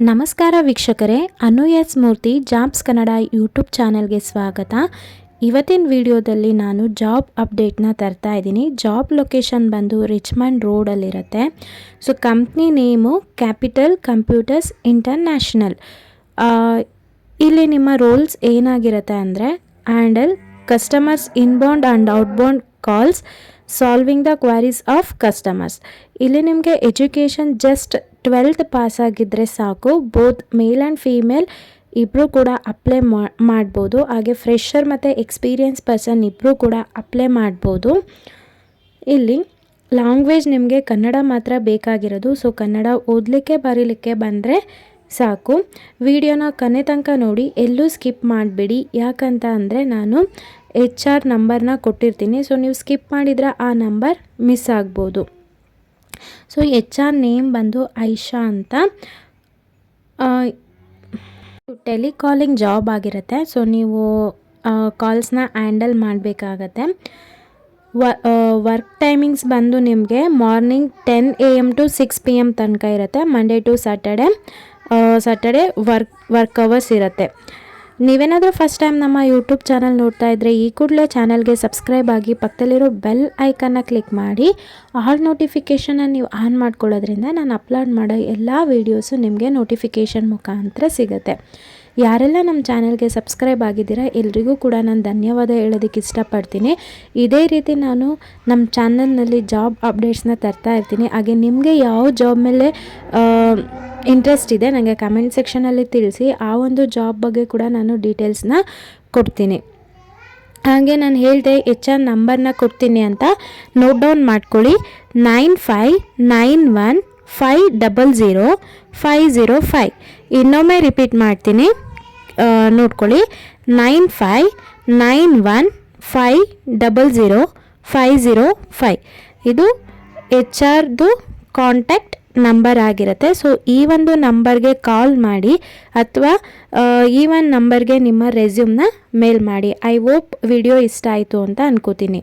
ನಮಸ್ಕಾರ ವೀಕ್ಷಕರೇ, Anu S Murthy jobs Kannada YouTube ಚಾನಲ್ಗೆ ಸ್ವಾಗತ. ಇವತ್ತಿನ ವಿಡಿಯೋದಲ್ಲಿ ನಾನು ಜಾಬ್ ಅಪ್ಡೇಟ್ನ ತರ್ತಾ ಇದ್ದೀನಿ. ಜಾಬ್ ಲೊಕೇಶನ್ ಬಂದು ರಿಚ್ಮಂಡ್ ರೋಡಲ್ಲಿರುತ್ತೆ. So company name capital computers international. ಇಲ್ಲಿ ನಿಮ್ಮ ರೋಲ್ಸ್ ಏನಾಗಿರುತ್ತೆ ಅಂದರೆ handle customers inbound and outbound calls, solving the queries of customers. ಇಲ್ಲಿ ನಿಮಗೆ ಎಜುಕೇಷನ್ ಜಸ್ಟ್ 12th ಪಾಸ್ ಆಗಿದ್ದರೆ ಸಾಕು. ಬೋತ್ ಮೇಲ್ ಆ್ಯಂಡ್ ಫೀಮೇಲ್ ಇಬ್ಬರು ಕೂಡ ಅಪ್ಲೈ ಮಾಡ್ಬೋದು. ಹಾಗೆ ಫ್ರೆಷರ್ ಮತ್ತು ಎಕ್ಸ್ಪೀರಿಯನ್ಸ್ ಪರ್ಸನ್ ಇಬ್ಬರು ಕೂಡ ಅಪ್ಲೈ ಮಾಡ್ಬೋದು. ಇಲ್ಲಿ ಲ್ಯಾಂಗ್ವೇಜ್ ನಿಮಗೆ ಕನ್ನಡ ಮಾತ್ರ ಬೇಕಾಗಿರೋದು. ಸೊ ಕನ್ನಡ ಓದಲಿಕ್ಕೆ ಬರೀಲಿಕ್ಕೆ ಬಂದರೆ ಸಾಕು. ವಿಡಿಯೋನ ಕೊನೆ ತನಕ ನೋಡಿ, ಎಲ್ಲೂ ಸ್ಕಿಪ್ ಮಾಡಿಬಿಡಿ. ಯಾಕಂತ ಅಂದರೆ ನಾನು HR ನಂಬರ್ನ ಕೊಟ್ಟಿರ್ತೀನಿ. ಸೊ ನೀವು ಸ್ಕಿಪ್ ಮಾಡಿದರೆ ಆ ನಂಬರ್ ಮಿಸ್ ಆಗ್ಬೋದು. ಸೊ HR ನೇಮ್ ಬಂದು ಐಶಾ ಅಂತ. ಟೆಲಿಕಾಲಿಂಗ್ ಜಾಬ್ ಆಗಿರುತ್ತೆ. ಸೊ ನೀವು ಕಾಲ್ಸ್ನ ಹ್ಯಾಂಡಲ್ ಮಾಡಬೇಕಾಗತ್ತೆ. ವರ್ಕ್ ಟೈಮಿಂಗ್ಸ್ ಬಂದು ನಿಮಗೆ ಮಾರ್ನಿಂಗ್ 10 AM to 6 PM ತನಕ ಇರುತ್ತೆ. Monday to Saturday work hours ಇರುತ್ತೆ. ನೀವೇನಾದರೂ ಫಸ್ಟ್ ಟೈಮ್ ನಮ್ಮ ಯೂಟ್ಯೂಬ್ ಚಾನಲ್ ನೋಡ್ತಾ ಇದ್ದರೆ ಈ ಕೂಡಲೇ ಚಾನಲ್ಗೆ ಸಬ್ಸ್ಕ್ರೈಬ್ ಆಗಿ ಪಕ್ಕದಲ್ಲಿರೋ ಬೆಲ್ ಐಕನ್ನ ಕ್ಲಿಕ್ ಮಾಡಿ ಆಲ್ ನೋಟಿಫಿಕೇಷನ್ನ ನೀವು ಆನ್ ಮಾಡ್ಕೊಳ್ಳೋದ್ರಿಂದ ನಾನು ಅಪ್ಲೋಡ್ ಮಾಡೋ ಎಲ್ಲ ವೀಡಿಯೋಸು ನಿಮಗೆ ನೋಟಿಫಿಕೇಷನ್ ಮುಖಾಂತರ ಸಿಗುತ್ತೆ. ಯಾರೆಲ್ಲ ನಮ್ಮ ಚಾನಲ್ಗೆ ಸಬ್ಸ್ಕ್ರೈಬ್ ಆಗಿದ್ದೀರಾ ಎಲ್ರಿಗೂ ಕೂಡ ನಾನು ಧನ್ಯವಾದ ಹೇಳೋದಕ್ಕೆ ಇಷ್ಟಪಡ್ತೀನಿ. ಇದೇ ರೀತಿ ನಾನು ನಮ್ಮ ಚಾನಲ್ನಲ್ಲಿ ಜಾಬ್ ಅಪ್ಡೇಟ್ಸ್ನ ತರ್ತಾ ಇರ್ತೀನಿ. ಹಾಗೆ ನಿಮಗೆ ಯಾವ ಜಾಬ್ ಮೇಲೆ ಇಂಟ್ರೆಸ್ಟ್ ಇದೆ ನನಗೆ ಕಮೆಂಟ್ ಸೆಕ್ಷನಲ್ಲಿ ತಿಳಿಸಿ. ಆ ಒಂದು ಜಾಬ್ ಬಗ್ಗೆ ಕೂಡ ನಾನು ಡೀಟೇಲ್ಸ್ನ ಕೊಡ್ತೀನಿ. ಹಾಗೆ ನಾನು ಹೇಳಿದೆ HR ನಂಬರ್ನ ಕೊಡ್ತೀನಿ ಅಂತ ನೋಟ್ ಡೌನ್ ಮಾಡ್ಕೊಳ್ಳಿ. 9591500505. ಇನ್ನೊಮ್ಮೆ ರಿಪೀಟ್ ಮಾಡ್ತೀನಿ, ನೋಡ್ಕೊಳ್ಳಿ. 9591500505. ಇದು HRದು ಕಾಂಟ್ಯಾಕ್ಟ್ ನಂಬರ್ ಆಗಿರುತ್ತೆ. ಸೊ ಈ ಒಂದು ನಂಬರ್ಗೆ ಕಾಲ್ ಮಾಡಿ ಅಥವಾ ಈ ಒಂದು ನಂಬರ್ಗೆ ನಿಮ್ಮ ರೆಸ್ಯೂಮ್ನ ಮೇಲ್ ಮಾಡಿ. ಐ ಹೋಪ್ ವಿಡಿಯೋ ಇಷ್ಟ ಆಯಿತು ಅಂತ ಅನ್ಕೋತೀನಿ.